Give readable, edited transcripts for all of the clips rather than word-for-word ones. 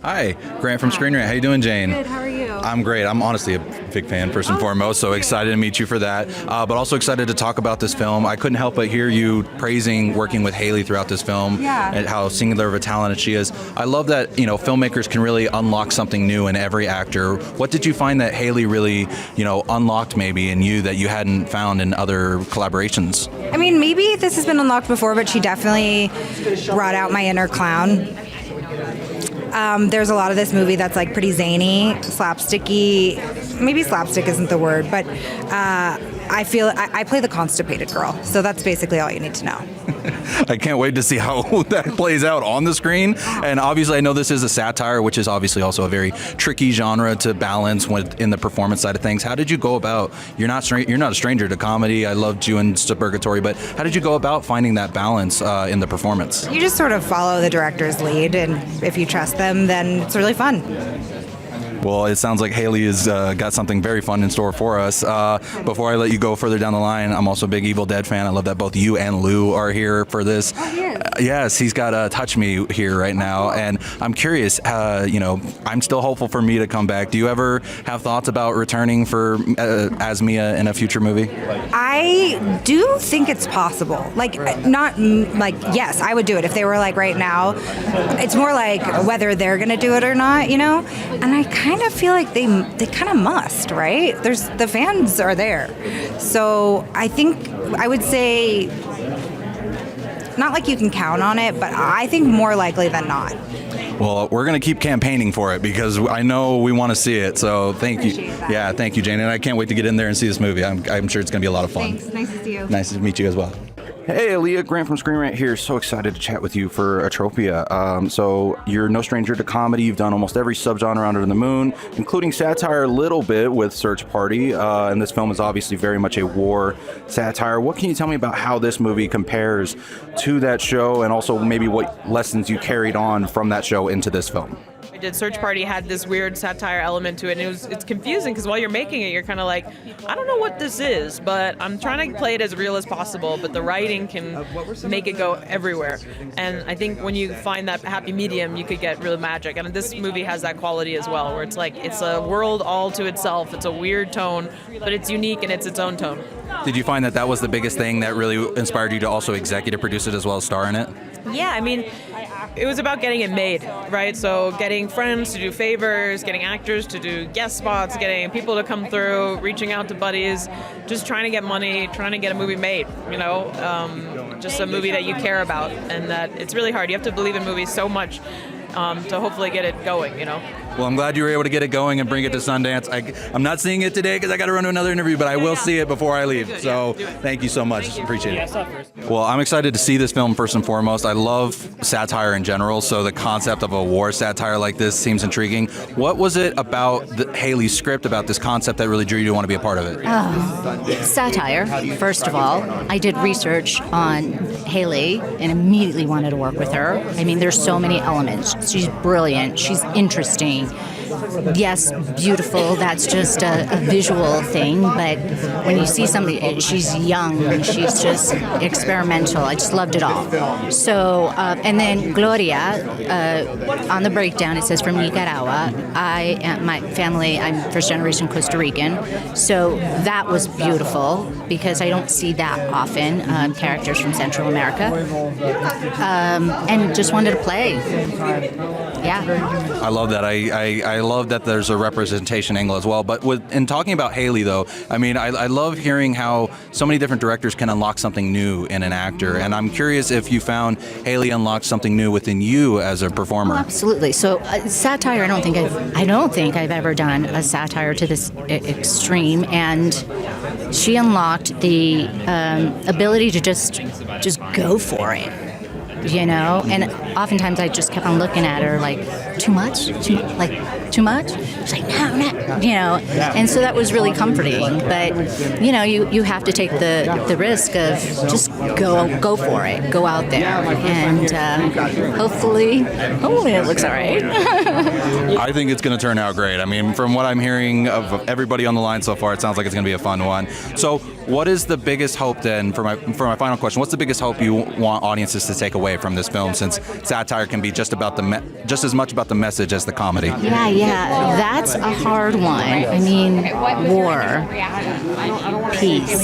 Hi, Grant from ScreenRant. How you doing, Jane? Good, how are you? I'm great. I'm honestly a big fan, first and foremost, so excited to meet you for that. But also excited to talk about this film. I couldn't help but hear you praising working with Hailey throughout this film and how singular of a talent she is. I love that, filmmakers can really unlock something new in every actor. What did you find that Hailey really, unlocked maybe in you that you hadn't found in other collaborations? I mean, maybe this has been unlocked before, but she definitely brought out my inner clown. There's a lot of this movie that's like pretty zany, slapsticky. Maybe slapstick isn't the word, but I feel I play the constipated girl. So that's basically all you need to know. I can't wait to see how that plays out on the screen. And obviously, I know this is a satire, which is obviously also a very tricky genre to balance in the performance side of things. How did you go about? You're not a stranger to comedy. I loved you in Suburgatory, but how did you go about finding that balance in the performance? You just sort of follow the director's lead, and if you trust them, then it's really fun. Well, it sounds like Hailey has got something very fun in store for us. Before I let you go further down the line, I'm also a big Evil Dead fan. I love that both you and Lou are here for this. Oh, he is. Yes, he's got Touch Me here right now. And I'm curious, I'm still hopeful for Mia to come back. Do you ever have thoughts about returning for as Mia in a future movie? I do think it's possible. Yes, I would do it if they were like right now. It's more like whether they're going to do it or not, And I kind of feel like they kind of must, right? The fans are there. So I think I would say not like you can count on it, but I think more likely than not. Well, we're going to keep campaigning for it because I know we want to see it. So thank you. That. Yeah, thank you, Jane. And I can't wait to get in there and see this movie. I'm sure it's going to be a lot of fun. Thanks. Nice to see you. Nice to meet you as well. Hey, Alia, Grant from ScreenRant here. So excited to chat with you for Atropia. So you're no stranger to comedy. You've done almost every subgenre under the moon, including satire a little bit with Search Party. And this film is obviously very much a war satire. What can you tell me about how this movie compares to that show, and also maybe what lessons you carried on from that show into this film? I did Search Party had this weird satire element to it, and it's confusing because while you're making it, you're kind of like, I don't know what this is, but I'm trying to play it as real as possible, but the writing can make it go everywhere. And I think when you find that happy medium, you could get real magic. And this movie has that quality as well, where it's like, it's a world all to itself. It's a weird tone, but it's unique and it's its own tone. Did you find that was the biggest thing that really inspired you to also executive produce it as well as star in it? Yeah, I mean, it was about getting it made, right? So getting friends to do favors, getting actors to do guest spots, getting people to come through, reaching out to buddies, just trying to get money, trying to get a movie made, just a movie that you care about, and that it's really hard. You have to believe in movies so much to hopefully get it going, Well, I'm glad you were able to get it going and bring it to Sundance. I'm not seeing it today because I got to run to another interview, but I will see it before I leave. So thank you so much. Appreciate it. Well, I'm excited to see this film first and foremost. I love satire in general, so the concept of a war satire like this seems intriguing. What was it about Hailey's script, about this concept, that really drew you to want to be a part of it? Satire, first of all. I did research on Hailey and immediately wanted to work with her. I mean, there's so many elements. She's brilliant. She's interesting. Yes, beautiful. That's just a visual thing. But when you see somebody, she's young. She's just experimental. I just loved it all. So, and then Gloria, on the breakdown, it says from Nicaragua. My family, I'm first generation Costa Rican. So that was beautiful because I don't see that often, characters from Central America. And just wanted to play. Yeah. I love that. I love that there's a representation angle as well. But in talking about Hailey, though, I mean, I love hearing how so many different directors can unlock something new in an actor. And I'm curious if you found Hailey unlocked something new within you as a performer. Oh, absolutely. So satire, I don't think I've ever done a satire to this extreme. And she unlocked the ability to just go for it. And oftentimes I just kept on looking at her like, too much? Too much? She's like, no, and so that was really comforting. But, you have to take the risk of just go for it, go out there, and hopefully it looks all right. I think it's going to turn out great. I mean, from what I'm hearing of everybody on the line so far, it sounds like it's going to be a fun one. So what is the biggest hope then, for my final question, what's the biggest hope you want audiences to take away from this film, since satire can be just as much about the message as the comedy? Yeah, that's a hard one. I mean, war, peace,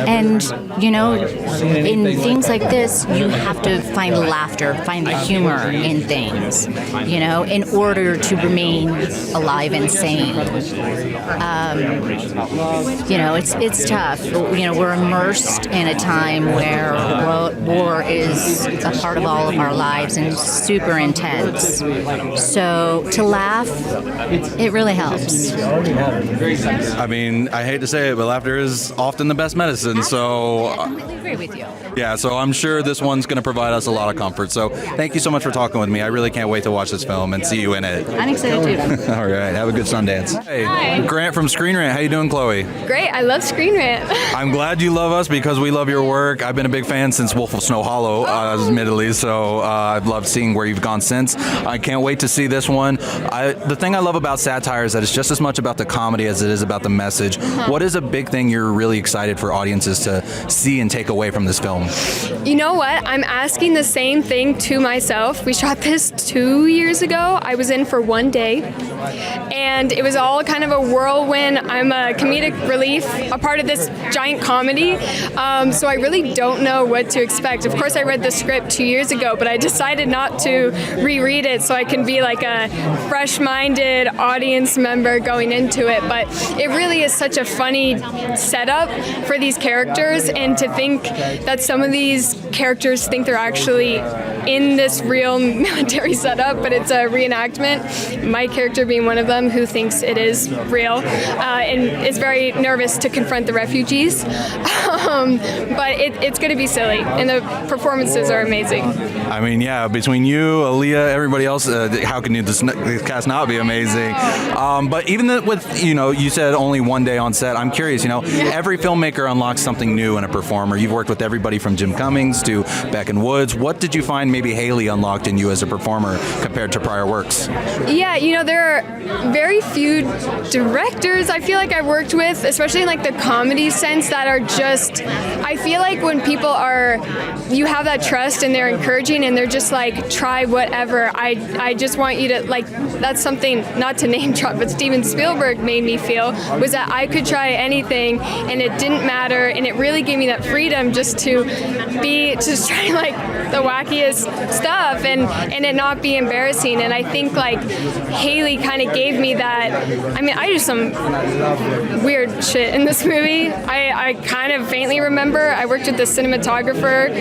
and in things like this, you have to find laughter, find the humor in things, in order to remain alive and sane. It's tough. We're immersed in a time where war is a part of all of our lives and super intense. So to laugh, it really helps. I mean, I hate to say it, but laughter is often the best medicine. So I completely agree with you. yeah, so I'm sure this one's going to provide us a lot of comfort. So thank you so much for talking with me. I really can't wait to watch this film and see you in it. I'm excited too. All right, have a good Sundance. Hey, Hi. Grant from ScreenRant. How you doing, Chloe? Great, I love ScreenRant. I'm glad you love us because we love your work. I've been a big fan since Wolf of Snow Hollow, admittedly, so I've loved seeing where you've gone since. I can't wait to see this one. The thing I love about Satire is that it's just as much about the comedy as it is about the message. What is a big thing you're really excited for audiences to see and take away from this film? You know what? I'm asking the same thing to myself. We shot this 2 years ago. I was in for one day, and it was all kind of a whirlwind. I'm a comedic relief, a part of this giant comedy, so I really don't know what to expect. Of course, I read the script 2 years ago, but I decided not to reread it so I can be like a fresh-minded audience member going into it. But it really is such a funny setup for these characters, and to think that some of these characters think they're actually in this real military setup, but it's a reenactment. My character being one of them who thinks it is real and is very nervous to confront the refugees. But it's going to be silly, and the performances are amazing. I mean, yeah, between you, Alia, everybody else, how can this cast not be amazing? But even with, you said only one day on set, I'm curious, every filmmaker unlocks something new in a performer. You've worked with everybody from Jim Cummings to Beck and Woods. What did you find maybe Hailey unlocked in you as a performer compared to prior works? Yeah, there are very few directors I feel like I've worked with, especially in like the comedy sense, that are just, I feel like when people you have that trust and they're encouraging and they're just like, try whatever. I just want you to, like, that's something, not to name drop, but Steven Spielberg made me feel, was that I could try anything and it didn't matter, and it really gave me that freedom just to try like the wackiest stuff and it not be embarrassing. And I think like Hailey kind of gave me that. I mean, I do some weird shit in this movie. I kind of faintly remember I worked with the cinematographer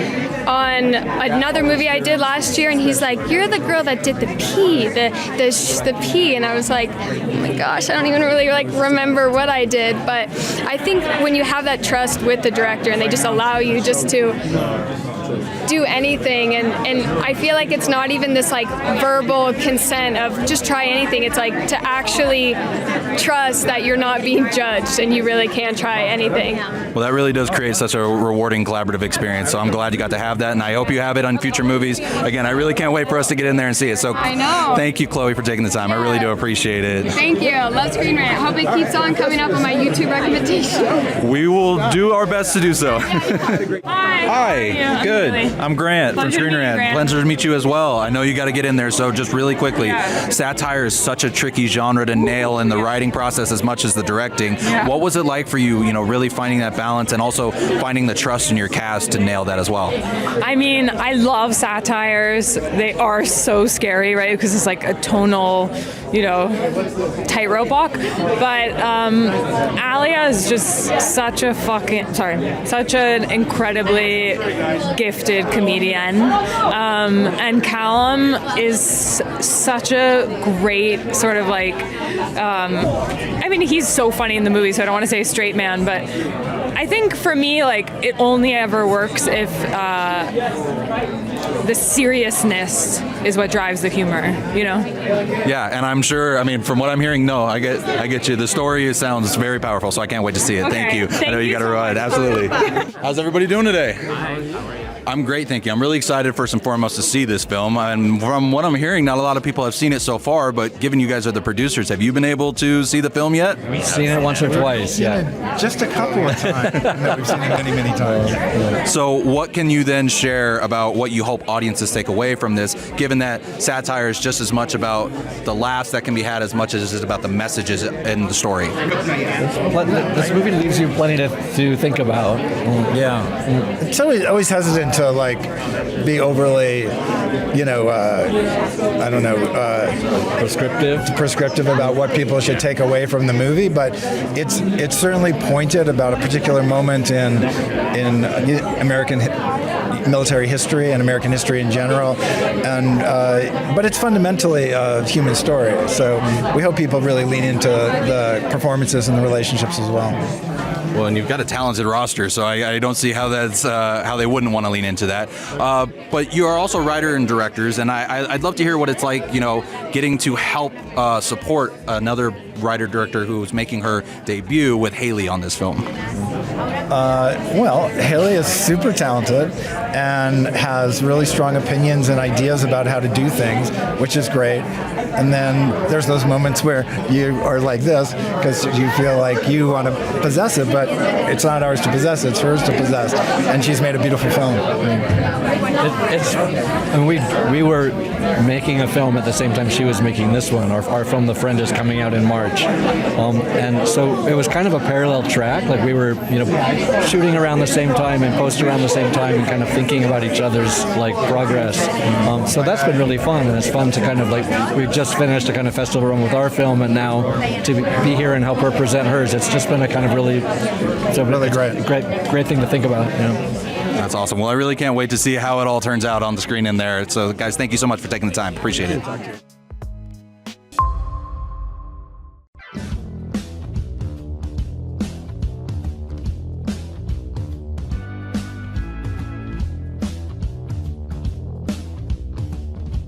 on another movie I did last year, and he's like, "You're the girl that did the pee, the pee," and I was like, "Oh my gosh, I don't even really like remember what I did." But I think when you have that trust with the director and they just allow you just to do anything, and I feel like it's not even this like verbal consent of just try anything. It's like to actually trust that you're not being judged and you really can try anything. Well, that really does create such a rewarding collaborative experience, so I'm glad you got to have that, and I hope you have it on future movies. Again, I really can't wait for us to get in there and see it. So I know. Thank you, Chloe, for taking the time. I really do appreciate it. Thank you. Love ScreenRant. Hope it keeps on coming up on my YouTube recommendation. We will do our best to do so. Hi. Good. I'm Grant from Pleasure to meet you, ScreenRant. Grant. Pleasure to meet you as well. I know you got to get in there, so just really quickly, satire is such a tricky genre to nail in the writing process as much as the directing. What was it like for you, really finding that balance and also finding the trust in your cast to nail that as well? I mean, I love satires. They are so scary, right? Because it's like a tonal, tightrope walk. But Alia is just such an incredibly gifted comedian. And Callum is such a great sort of like, he's so funny in the movie, so I don't want to say straight man, but I think for me, like, it only ever works if the seriousness is what drives the humor, Yeah, and I'm sure, from what I'm hearing, no, I get you. The story sounds very powerful, so I can't wait to see it. Okay. Thank you. I know Thank you you got to so run. much. Absolutely. How's everybody doing today? I'm great, thank you. I'm really excited first and foremost to see this film. And from what I'm hearing, not a lot of people have seen it so far, but given you guys are the producers, have you been able to see the film yet? We've seen it once or twice, yeah. Just a couple of times. No, we've seen it many, many times. So what can you then share about what you hope audiences take away from this, given that satire is just as much about the laughs that can be had as much as it is about the messages in the story? This movie leaves you plenty to think about. Yeah. It's always hesitant to like be overly, prescriptive about what people should take away from the movie, but it's certainly pointed about a particular moment in American military history and American history in general, and but it's fundamentally a human story. So we hope people really lean into the performances and the relationships as well. Well, and you've got a talented roster, so I don't see how that's how they wouldn't want to lean into that. But you are also writer and directors, and I'd love to hear what it's like, getting to help support another writer-director who's making her debut with Hailey on this film. Well, Hailey is super talented and has really strong opinions and ideas about how to do things, which is great. And then there's those moments where you are like this because you feel like you want to possess it, but it's not ours to possess, it's hers to possess. And she's made a beautiful film. We were making a film at the same time she was making this one. Our film, The Friend, is coming out in March. And so it was kind of a parallel track. Like we were, shooting around the same time and post around the same time and kind of thinking about each other's like progress. So that's been really fun, and it's fun to kind of like, we've just finished a kind of festival run with our film, and now to be here and help her present hers. It's just been a kind of really great thing to think about. That's awesome. Well, I really can't wait to see how it all turns out on the screen in there. So guys, thank you so much for taking the time. Appreciate it.